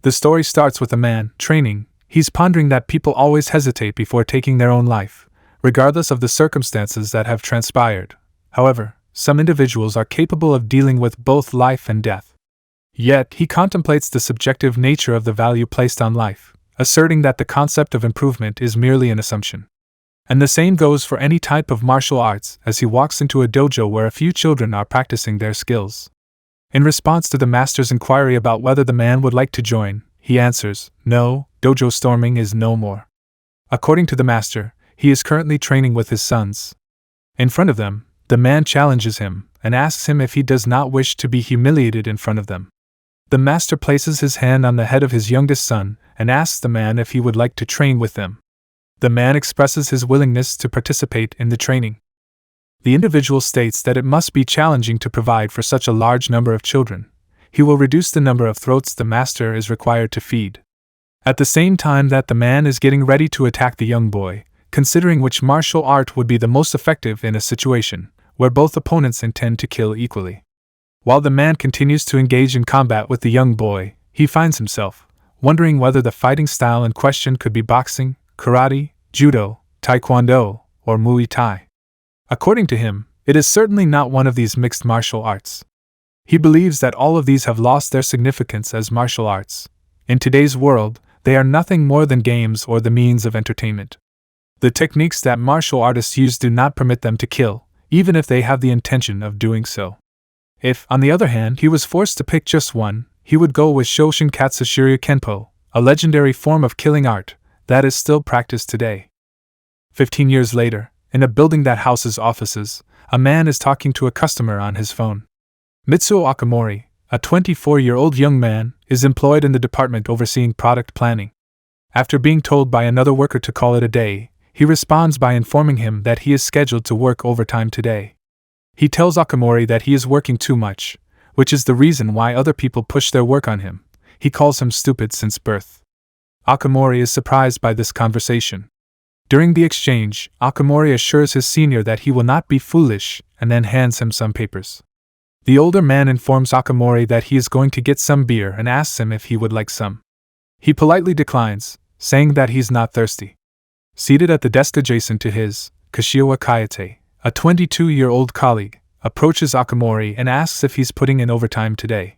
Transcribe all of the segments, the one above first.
The story starts with a man training. He's pondering that people always hesitate before taking their own life, regardless of the circumstances that have transpired. However, some individuals are capable of dealing with both life and death. Yet, he contemplates the subjective nature of the value placed on life, asserting that the concept of improvement is merely an assumption. And the same goes for any type of martial arts, as he walks into a dojo where a few children are practicing their skills. In response to the master's inquiry about whether the man would like to join, he answers, "No, dojo storming is no more." According to the master, he is currently training with his sons. In front of them, the man challenges him and asks him if he does not wish to be humiliated in front of them. The master places his hand on the head of his youngest son and asks the man if he would like to train with them. The man expresses his willingness to participate in the training. The individual states that it must be challenging to provide for such a large number of children. He will reduce the number of throats the master is required to feed. At the same time that the man is getting ready to attack the young boy, considering which martial art would be the most effective in a situation where both opponents intend to kill equally. While the man continues to engage in combat with the young boy, he finds himself wondering whether the fighting style in question could be boxing, karate, judo, taekwondo, or Muay Thai. According to him, it is certainly not one of these mixed martial arts. He believes that all of these have lost their significance as martial arts. In today's world, they are nothing more than games or the means of entertainment. The techniques that martial artists use do not permit them to kill, even if they have the intention of doing so. If, on the other hand, he was forced to pick just one, he would go with Shoshin Katsushiryu Kenpo, a legendary form of killing art that is still practiced today. 15 years later, in a building that houses offices, a man is talking to a customer on his phone. Mitsuo Akamori, a 24-year-old young man, is employed in the department overseeing product planning. After being told by another worker to call it a day, he responds by informing him that he is scheduled to work overtime today. He tells Akamori that he is working too much, which is the reason why other people push their work on him. He calls him stupid since birth. Akamori is surprised by this conversation. During the exchange, Akamori assures his senior that he will not be foolish and then hands him some papers. The older man informs Akamori that he is going to get some beer and asks him if he would like some. He politely declines, saying that he's not thirsty. Seated at the desk adjacent to his, Kashiwa Kayate, a 22-year-old colleague, approaches Akamori and asks if he's putting in overtime today.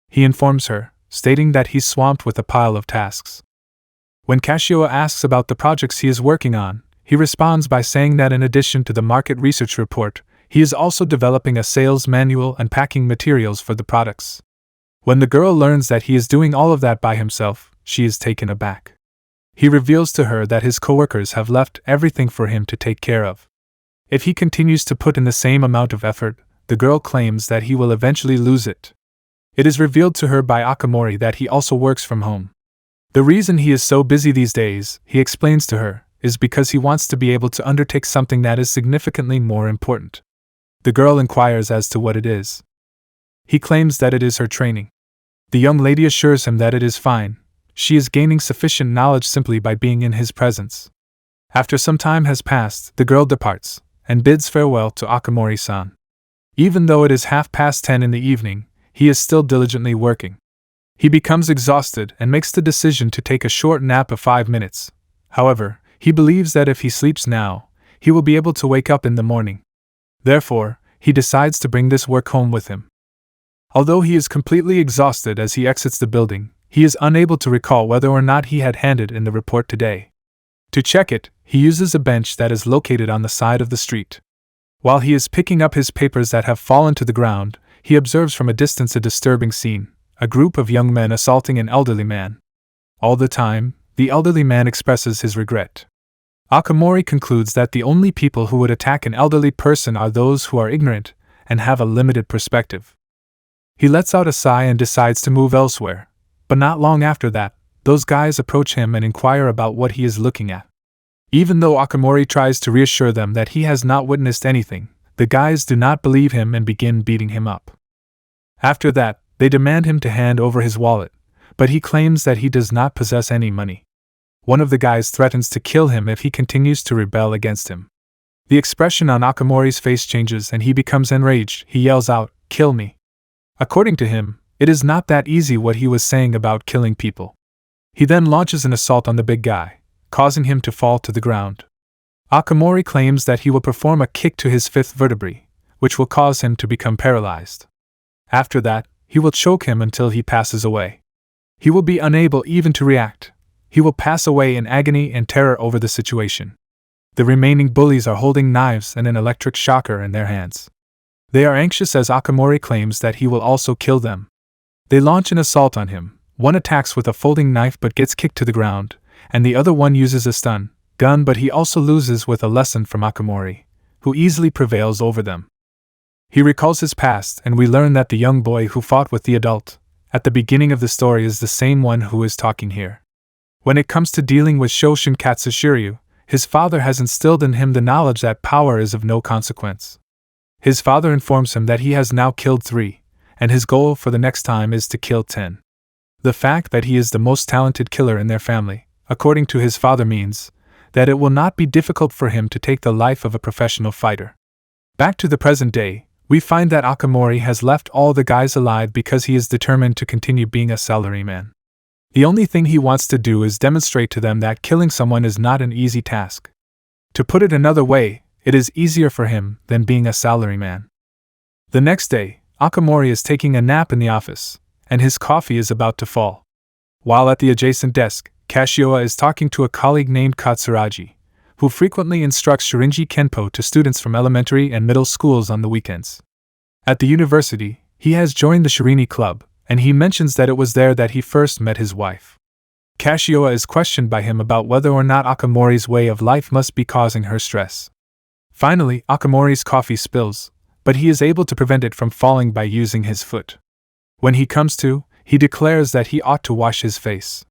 He informs her, stating that he's swamped with a pile of tasks. When Kashiwa asks about the projects he is working on, he responds by saying that in addition to the market research report, he is also developing a sales manual and packing materials for the products. When the girl learns that he is doing all of that by himself, she is taken aback. He reveals to her that his coworkers have left everything for him to take care of. If he continues to put in the same amount of effort, the girl claims that he will eventually lose it. It is revealed to her by Akamori that he also works from home. The reason he is so busy these days, he explains to her, is because he wants to be able to undertake something that is significantly more important. The girl inquires as to what it is. He claims that it is her training. The young lady assures him that it is fine. She is gaining sufficient knowledge simply by being in his presence. After some time has passed, the girl departs and bids farewell to Akamori-san. Even though it is 10:30 in the evening, he is still diligently working. He becomes exhausted and makes the decision to take a short nap of 5 minutes. However, he believes that if he sleeps now, he will be able to wake up in the morning. Therefore, he decides to bring this work home with him. Although he is completely exhausted as he exits the building, he is unable to recall whether or not he had handed in the report today. To check it, he uses a bench that is located on the side of the street. While he is picking up his papers that have fallen to the ground, he observes from a distance a disturbing scene, a group of young men assaulting an elderly man. All the time, the elderly man expresses his regret. Akamori concludes that the only people who would attack an elderly person are those who are ignorant and have a limited perspective. He lets out a sigh and decides to move elsewhere, but not long after that, those guys approach him and inquire about what he is looking at. Even though Akamori tries to reassure them that he has not witnessed anything, the guys do not believe him and begin beating him up. After that, they demand him to hand over his wallet, but he claims that he does not possess any money. One of the guys threatens to kill him if he continues to rebel against him. The expression on Akamori's face changes and he becomes enraged. He yells out, "Kill me!" According to him, It is not that easy what he was saying about killing people. He then launches an assault on the big guy, causing him to fall to the ground. Akamori claims that he will perform a kick to his fifth vertebrae, which will cause him to become paralyzed. After that, he will choke him until he passes away. He will be unable even to react. He will pass away in agony and terror over the situation. The remaining bullies are holding knives and an electric shocker in their hands. They are anxious as Akamori claims that he will also kill them. They launch an assault on him. One attacks with a folding knife but gets kicked to the ground, and the other one uses a stun gun, but he also loses with a lesson from Akamori, who easily prevails over them. He recalls his past, and we learn that the young boy who fought with the adult at the beginning of the story is the same one who is talking here. When it comes to dealing with Shoshin Katsushiryu, his father has instilled in him the knowledge that power is of no consequence. His father informs him that he has now killed 3, and his goal for the next time is to kill 10. The fact that he is the most talented killer in their family, according to his father, means that it will not be difficult for him to take the life of a professional fighter. Back to the present day, we find that Akamori has left all the guys alive because he is determined to continue being a salaryman. The only thing he wants to do is demonstrate to them that killing someone is not an easy task. To put it another way, it is easier for him than being a salaryman. The next day, Akamori is taking a nap in the office, and his coffee is about to fall. While at the adjacent desk, Kashioa is talking to a colleague named Katsuragi, who frequently instructs Shirinji Kenpo to students from elementary and middle schools on the weekends. At the university, he has joined the Shirini Club, and he mentions that it was there that he first met his wife. Kashioa is questioned by him about whether or not Akamori's way of life must be causing her stress. Finally, Akamori's coffee spills, but he is able to prevent it from falling by using his foot. When he comes to, he declares that he ought to wash his face.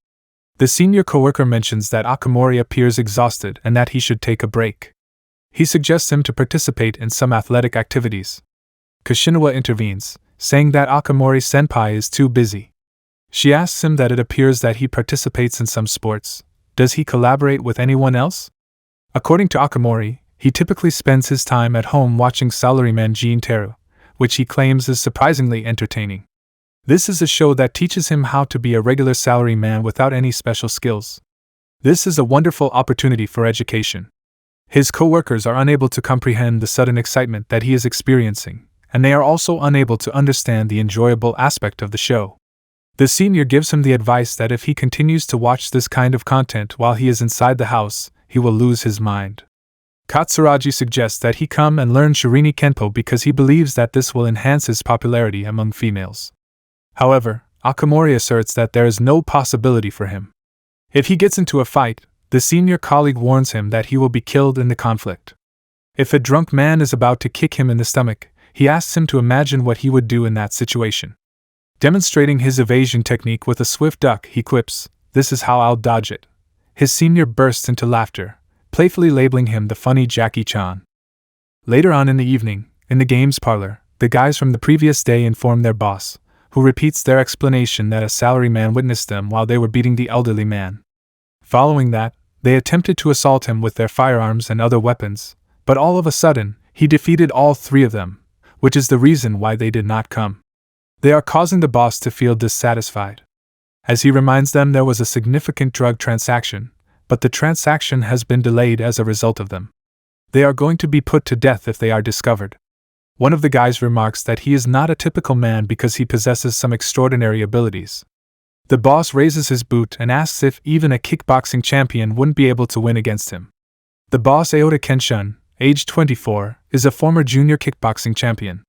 The senior coworker mentions that Akamori appears exhausted and that he should take a break. He suggests him to participate in some athletic activities. Kashinawa intervenes, saying that Akamori-senpai is too busy. She asks him that it appears that he participates in some sports. Does he collaborate with anyone else? According to Akamori, he typically spends his time at home watching Salaryman Jean Teru, which he claims is surprisingly entertaining. This is a show that teaches him how to be a regular salaryman without any special skills. This is a wonderful opportunity for education. His co-workers are unable to comprehend the sudden excitement that he is experiencing, and they are also unable to understand the enjoyable aspect of the show. The senior gives him the advice that if he continues to watch this kind of content while he is inside the house, he will lose his mind. Katsuragi suggests that he come and learn Shirini Kenpo because he believes that this will enhance his popularity among females. However, Akamori asserts that there is no possibility for him. If he gets into a fight, the senior colleague warns him that he will be killed in the conflict. If a drunk man is about to kick him in the stomach, he asks him to imagine what he would do in that situation. Demonstrating his evasion technique with a swift duck, he quips, "This is how I'll dodge it." His senior bursts into laughter, playfully labeling him the funny Jackie Chan. Later on in the evening, in the games parlor, the guys from the previous day inform their boss, who repeats their explanation that a salaryman witnessed them while they were beating the elderly man. Following that, they attempted to assault him with their firearms and other weapons, but all of a sudden, he defeated all 3 of them, which is the reason why they did not come. They are causing the boss to feel dissatisfied. As he reminds them there was a significant drug transaction, but the transaction has been delayed as a result of them. They are going to be put to death if they are discovered. One of the guys remarks that he is not a typical man because he possesses some extraordinary abilities. The boss raises his boot and asks if even a kickboxing champion wouldn't be able to win against him. The boss, Aota Kenshin, age 24, is a former junior kickboxing champion.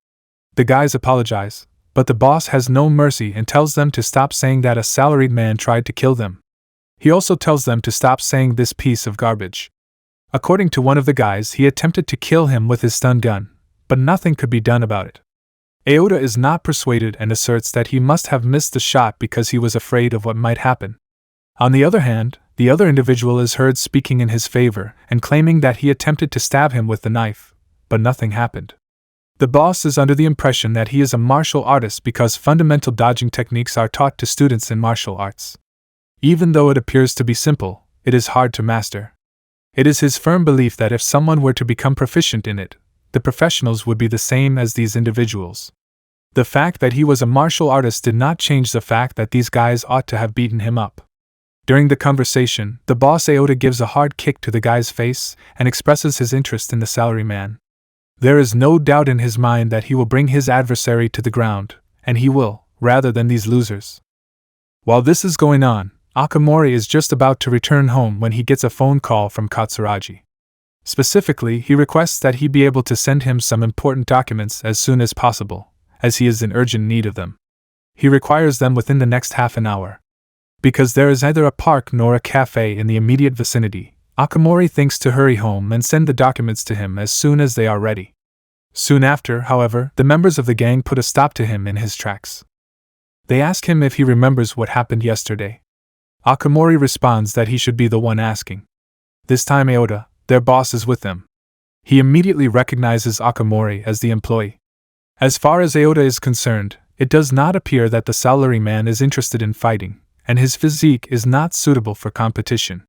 The guys apologize, but the boss has no mercy and tells them to stop saying that a salaried man tried to kill them. He also tells them to stop saying this piece of garbage. According to one of the guys, he attempted to kill him with his stun gun, but nothing could be done about it. Aota is not persuaded and asserts that he must have missed the shot because he was afraid of what might happen. On the other hand, the other individual is heard speaking in his favor and claiming that he attempted to stab him with the knife, but nothing happened. The boss is under the impression that he is a martial artist because fundamental dodging techniques are taught to students in martial arts. Even though it appears to be simple, it is hard to master. It is his firm belief that if someone were to become proficient in it, the professionals would be the same as these individuals. The fact that he was a martial artist did not change the fact that these guys ought to have beaten him up. During the conversation, the boss Aota gives a hard kick to the guy's face and expresses his interest in the salaryman. There is no doubt in his mind that he will bring his adversary to the ground, and he will, rather than these losers. While this is going on, Akamori is just about to return home when he gets a phone call from Katsuragi. Specifically, he requests that he be able to send him some important documents as soon as possible, as he is in urgent need of them. He requires them within the next half an hour. Because there is neither a park nor a cafe in the immediate vicinity, Akamori thinks to hurry home and send the documents to him as soon as they are ready. Soon after, however, the members of the gang put a stop to him in his tracks. They ask him if he remembers what happened yesterday. Akamori responds that he should be the one asking. This time Aota, their boss, is with them. He immediately recognizes Akamori as the employee. As far as Aota is concerned, it does not appear that the salaryman is interested in fighting, and his physique is not suitable for competition.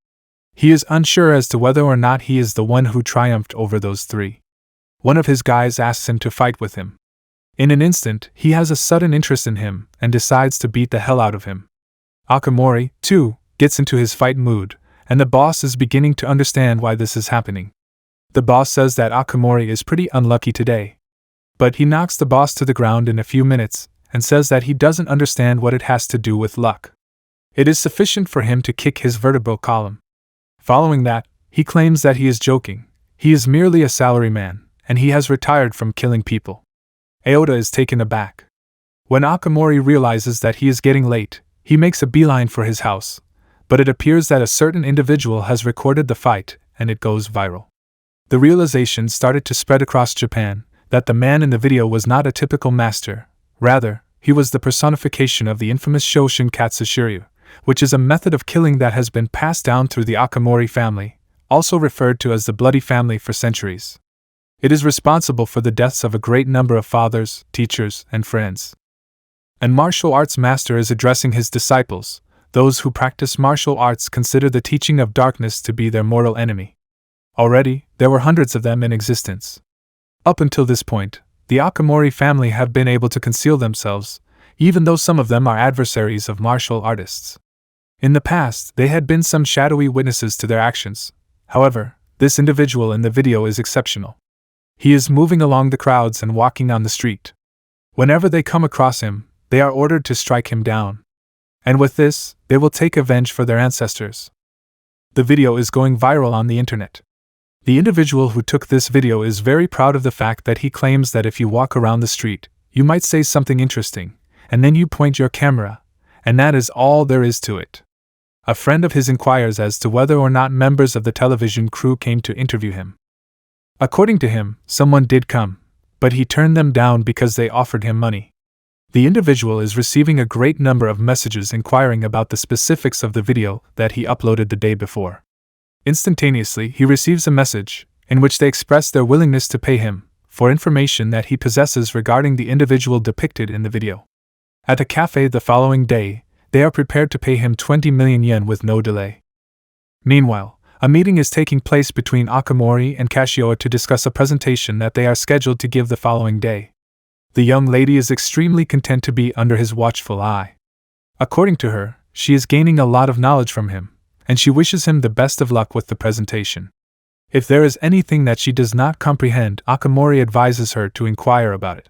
He is unsure as to whether or not he is the one who triumphed over those three. One of his guys asks him to fight with him. In an instant, he has a sudden interest in him and decides to beat the hell out of him. Akamori, too, gets into his fight mood, and the boss is beginning to understand why this is happening. The boss says that Akamori is pretty unlucky today. But he knocks the boss to the ground in a few minutes and says that he doesn't understand what it has to do with luck. It is sufficient for him to kick his vertebral column. Following that, he claims that he is joking. He is merely a salaryman, and he has retired from killing people. Aota is taken aback. When Akamori realizes that he is getting late, he makes a beeline for his house, but it appears that a certain individual has recorded the fight, and it goes viral. The realization started to spread across Japan that the man in the video was not a typical master. Rather, he was the personification of the infamous Shoshin Katsushiryu, which is a method of killing that has been passed down through the Akamori family, also referred to as the Bloody Family, for centuries. It is responsible for the deaths of a great number of fathers, teachers, and friends. An martial arts master is addressing his disciples. Those who practice martial arts consider the teaching of darkness to be their mortal enemy. Already, there were hundreds of them in existence. Up until this point, the Akamori family have been able to conceal themselves, even though some of them are adversaries of martial artists. In the past, they had been some shadowy witnesses to their actions. However, this individual in the video is exceptional. He is moving along the crowds and walking on the street. Whenever they come across him, they are ordered to strike him down. And with this, they will take revenge for their ancestors. The video is going viral on the internet. The individual who took this video is very proud of the fact that he claims that if you walk around the street, you might say something interesting, and then you point your camera, and that is all there is to it. A friend of his inquires as to whether or not members of the television crew came to interview him. According to him, someone did come, but he turned them down because they offered him money. The individual is receiving a great number of messages inquiring about the specifics of the video that he uploaded the day before. Instantaneously, he receives a message, in which they express their willingness to pay him for information that he possesses regarding the individual depicted in the video. At a cafe the following day, they are prepared to pay him 20 million yen with no delay. Meanwhile, a meeting is taking place between Akamori and Kashioa to discuss a presentation that they are scheduled to give the following day. The young lady is extremely content to be under his watchful eye. According to her, she is gaining a lot of knowledge from him, and she wishes him the best of luck with the presentation. If there is anything that she does not comprehend, Akamori advises her to inquire about it.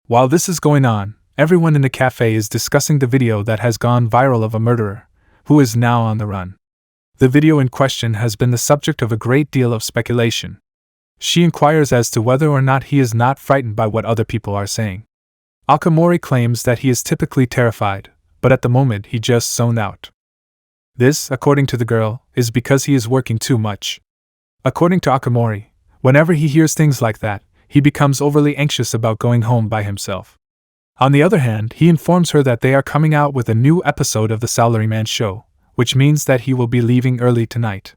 While this is going on, everyone in the cafe is discussing the video that has gone viral of a murderer, who is now on the run. The video in question has been the subject of a great deal of speculation. She inquires as to whether or not he is not frightened by what other people are saying. Akamori claims that he is typically terrified, but at the moment he just zoned out. This, according to the girl, is because he is working too much. According to Akamori, whenever he hears things like that, he becomes overly anxious about going home by himself. On the other hand, he informs her that they are coming out with a new episode of the Salaryman show, which means that he will be leaving early tonight.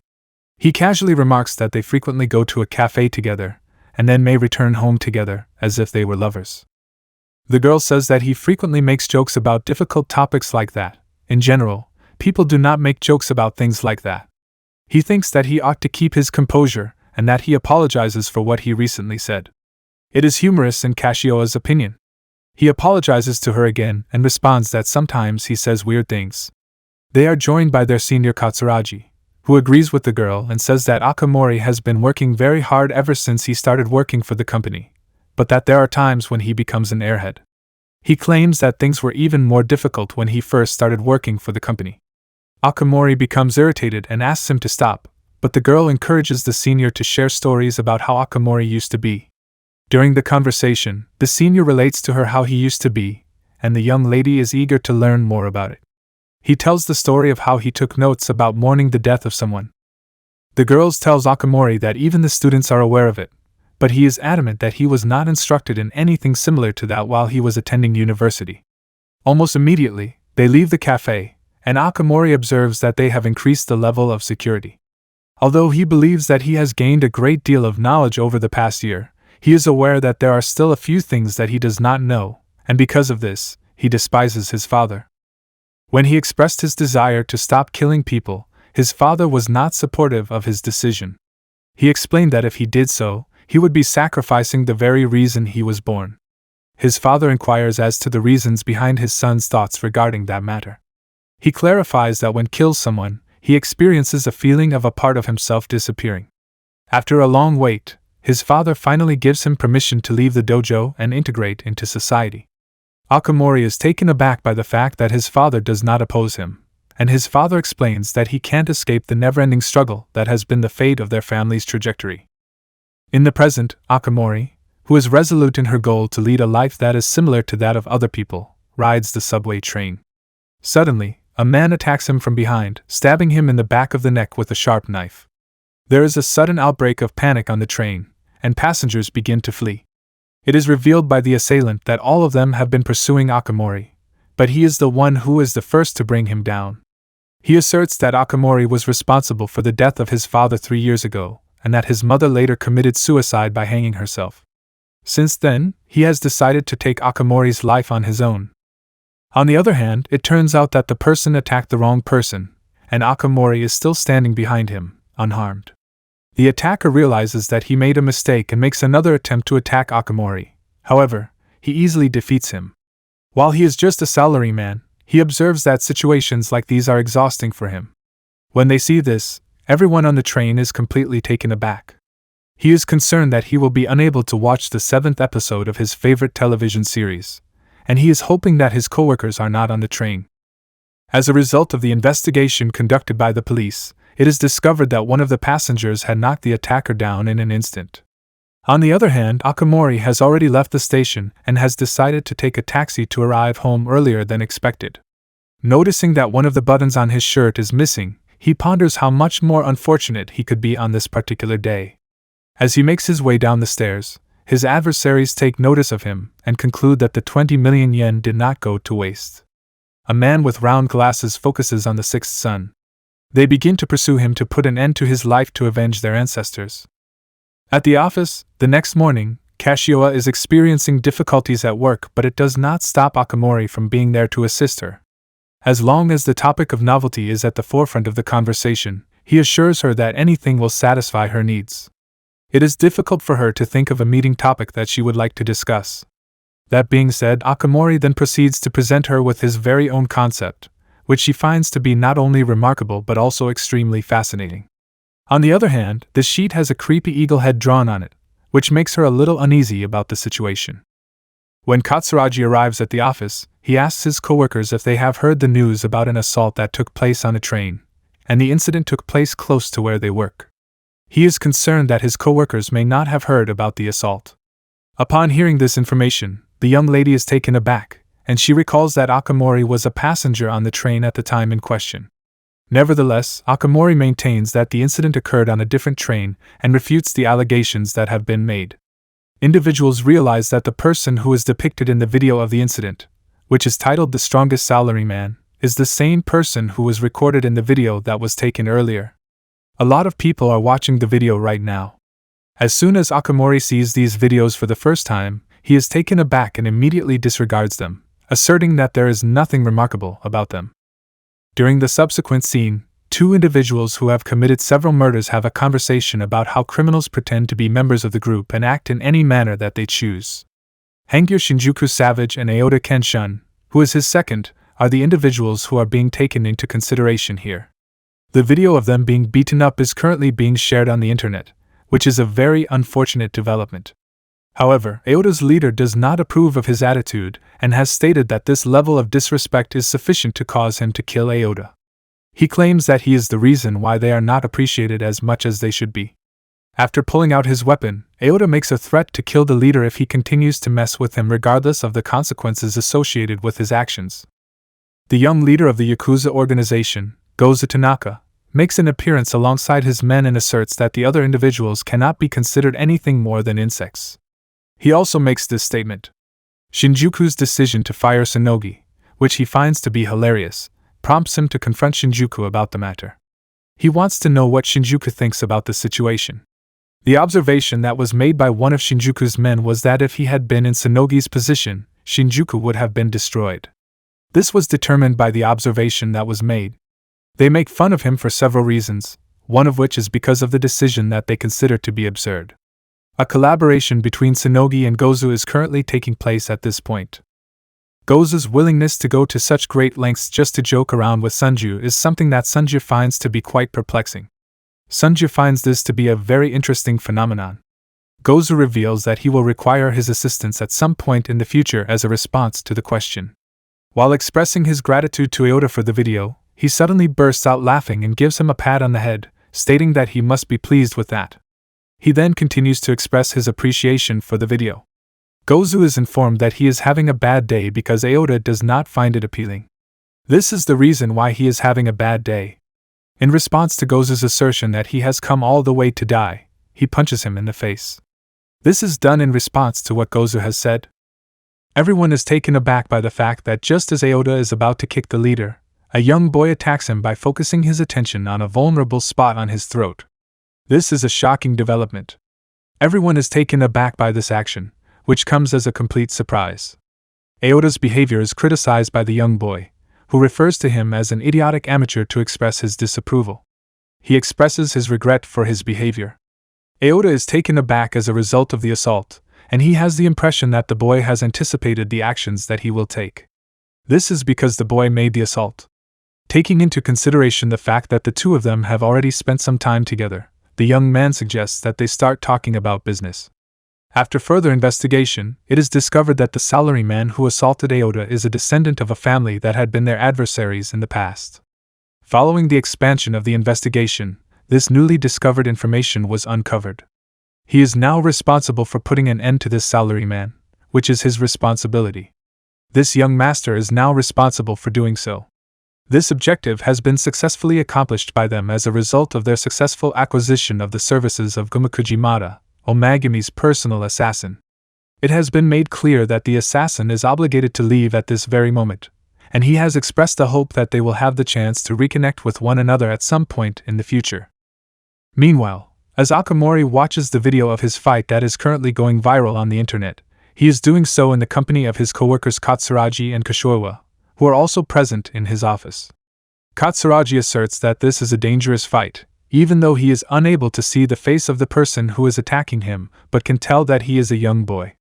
He casually remarks that they frequently go to a cafe together, and then may return home together, as if they were lovers. The girl says that he frequently makes jokes about difficult topics like that. In general, people do not make jokes about things like that. He thinks that he ought to keep his composure, and that he apologizes for what he recently said. It is humorous in Kashioa's opinion. He apologizes to her again and responds that sometimes he says weird things. They are joined by their senior Katsuragi, who agrees with the girl and says that Akamori has been working very hard ever since he started working for the company, but that there are times when he becomes an airhead. He claims that things were even more difficult when he first started working for the company. Akamori becomes irritated and asks him to stop, but the girl encourages the senior to share stories about how Akamori used to be. During the conversation, the senior relates to her how he used to be, and the young lady is eager to learn more about it. He tells the story of how he took notes about mourning the death of someone. The girls tells Akamori that even the students are aware of it, but he is adamant that he was not instructed in anything similar to that while he was attending university. Almost immediately, they leave the cafe, and Akamori observes that they have increased the level of security. Although he believes that he has gained a great deal of knowledge over the past year, he is aware that there are still a few things that he does not know, and because of this, he despises his father. When he expressed his desire to stop killing people, his father was not supportive of his decision. He explained that if he did so, he would be sacrificing the very reason he was born. His father inquires as to the reasons behind his son's thoughts regarding that matter. He clarifies that when kills someone, he experiences a feeling of a part of himself disappearing. After a long wait, his father finally gives him permission to leave the dojo and integrate into society. Akamori is taken aback by the fact that his father does not oppose him, and his father explains that he can't escape the never-ending struggle that has been the fate of their family's trajectory. In the present, Akamori, who is resolute in her goal to lead a life that is similar to that of other people, rides the subway train. Suddenly, a man attacks him from behind, stabbing him in the back of the neck with a sharp knife. There is a sudden outbreak of panic on the train, and passengers begin to flee. It is revealed by the assailant that all of them have been pursuing Akamori, but he is the one who is the first to bring him down. He asserts that Akamori was responsible for the death of his father 3 years ago, and that his mother later committed suicide by hanging herself. Since then, he has decided to take Akamori's life on his own. On the other hand, it turns out that the person attacked the wrong person, and Akamori is still standing behind him, unharmed. The attacker realizes that he made a mistake and makes another attempt to attack Akamori. However, he easily defeats him. While he is just a salaryman, he observes that situations like these are exhausting for him. When they see this, everyone on the train is completely taken aback. He is concerned that he will be unable to watch the 7th episode of his favorite television series, and he is hoping that his coworkers are not on the train. As a result of the investigation conducted by the police, it is discovered that one of the passengers had knocked the attacker down in an instant. On the other hand, Akamori has already left the station and has decided to take a taxi to arrive home earlier than expected. Noticing that one of the buttons on his shirt is missing, he ponders how much more unfortunate he could be on this particular day. As he makes his way down the stairs, his adversaries take notice of him and conclude that the 20 million yen did not go to waste. A man with round glasses focuses on the 6th son. They begin to pursue him to put an end to his life to avenge their ancestors. At the office, the next morning, Kashioa is experiencing difficulties at work, but it does not stop Akamori from being there to assist her. As long as the topic of novelty is at the forefront of the conversation, he assures her that anything will satisfy her needs. It is difficult for her to think of a meeting topic that she would like to discuss. That being said, Akamori then proceeds to present her with his very own concept, which she finds to be not only remarkable but also extremely fascinating. On the other hand, the sheet has a creepy eagle head drawn on it, which makes her a little uneasy about the situation. When Katsuragi arrives at the office, he asks his coworkers if they have heard the news about an assault that took place on a train, and the incident took place close to where they work. He is concerned that his coworkers may not have heard about the assault. Upon hearing this information, the young lady is taken aback, and she recalls that Akamori was a passenger on the train at the time in question. Nevertheless, Akamori maintains that the incident occurred on a different train and refutes the allegations that have been made. Individuals realize that the person who is depicted in the video of the incident, which is titled The Strongest Salaryman, is the same person who was recorded in the video that was taken earlier. A lot of people are watching the video right now. As soon as Akamori sees these videos for the first time, he is taken aback and immediately disregards them, asserting that there is nothing remarkable about them. During the subsequent scene, two individuals who have committed several murders have a conversation about how criminals pretend to be members of the group and act in any manner that they choose. Hangyo Shinjuku Savage and Aota Kenshin, who is his second, are the individuals who are being taken into consideration here. The video of them being beaten up is currently being shared on the internet, which is a very unfortunate development. However, Aota's leader does not approve of his attitude and has stated that this level of disrespect is sufficient to cause him to kill Aota. He claims that he is the reason why they are not appreciated as much as they should be. After pulling out his weapon, Aota makes a threat to kill the leader if he continues to mess with him regardless of the consequences associated with his actions. The young leader of the Yakuza organization, Gozu Tanaka, makes an appearance alongside his men and asserts that the other individuals cannot be considered anything more than insects. He also makes this statement. Shinjuku's decision to fire Sonogi, which he finds to be hilarious, prompts him to confront Shinjuku about the matter. He wants to know what Shinjuku thinks about the situation. The observation that was made by one of Shinjuku's men was that if he had been in Sonogi's position, Shinjuku would have been destroyed. This was determined by the observation that was made. They make fun of him for several reasons, one of which is because of the decision that they consider to be absurd. A collaboration between Sonogi and Gozu is currently taking place at this point. Gozu's willingness to go to such great lengths just to joke around with Sunju is something that Sunju finds to be quite perplexing. Sunju finds this to be a very interesting phenomenon. Gozu reveals that he will require his assistance at some point in the future as a response to the question. While expressing his gratitude to Aota for the video, he suddenly bursts out laughing and gives him a pat on the head, stating that he must be pleased with that. He then continues to express his appreciation for the video. Gozu is informed that he is having a bad day because Aota does not find it appealing. This is the reason why he is having a bad day. In response to Gozu's assertion that he has come all the way to die, he punches him in the face. This is done in response to what Gozu has said. Everyone is taken aback by the fact that just as Aota is about to kick the leader, a young boy attacks him by focusing his attention on a vulnerable spot on his throat. This is a shocking development. Everyone is taken aback by this action, which comes as a complete surprise. Aota's behavior is criticized by the young boy, who refers to him as an idiotic amateur to express his disapproval. He expresses his regret for his behavior. Aota is taken aback as a result of the assault, and he has the impression that the boy has anticipated the actions that he will take. This is because the boy made the assault. Taking into consideration the fact that the two of them have already spent some time together, the young man suggests that they start talking about business. After further investigation, it is discovered that the salaryman who assaulted Aota is a descendant of a family that had been their adversaries in the past. Following the expansion of the investigation, this newly discovered information was uncovered. He is now responsible for putting an end to this salaryman, which is his responsibility. This young master is now responsible for doing so. This objective has been successfully accomplished by them as a result of their successful acquisition of the services of Gumikujimata, Omagumi's personal assassin. It has been made clear that the assassin is obligated to leave at this very moment, and he has expressed a hope that they will have the chance to reconnect with one another at some point in the future. Meanwhile, as Akamori watches the video of his fight that is currently going viral on the internet, he is doing so in the company of his co-workers Katsuragi and Kashowa, who are also present in his office. Katsuragi asserts that this is a dangerous fight, even though he is unable to see the face of the person who is attacking him, but can tell that he is a young boy.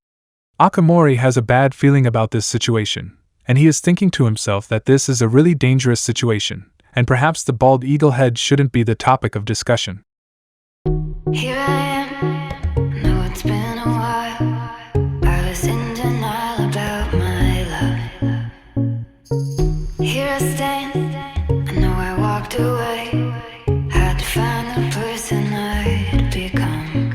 Akamori has a bad feeling about this situation, and he is thinking to himself that this is a really dangerous situation, and perhaps the bald eagle head shouldn't be the topic of discussion. Here I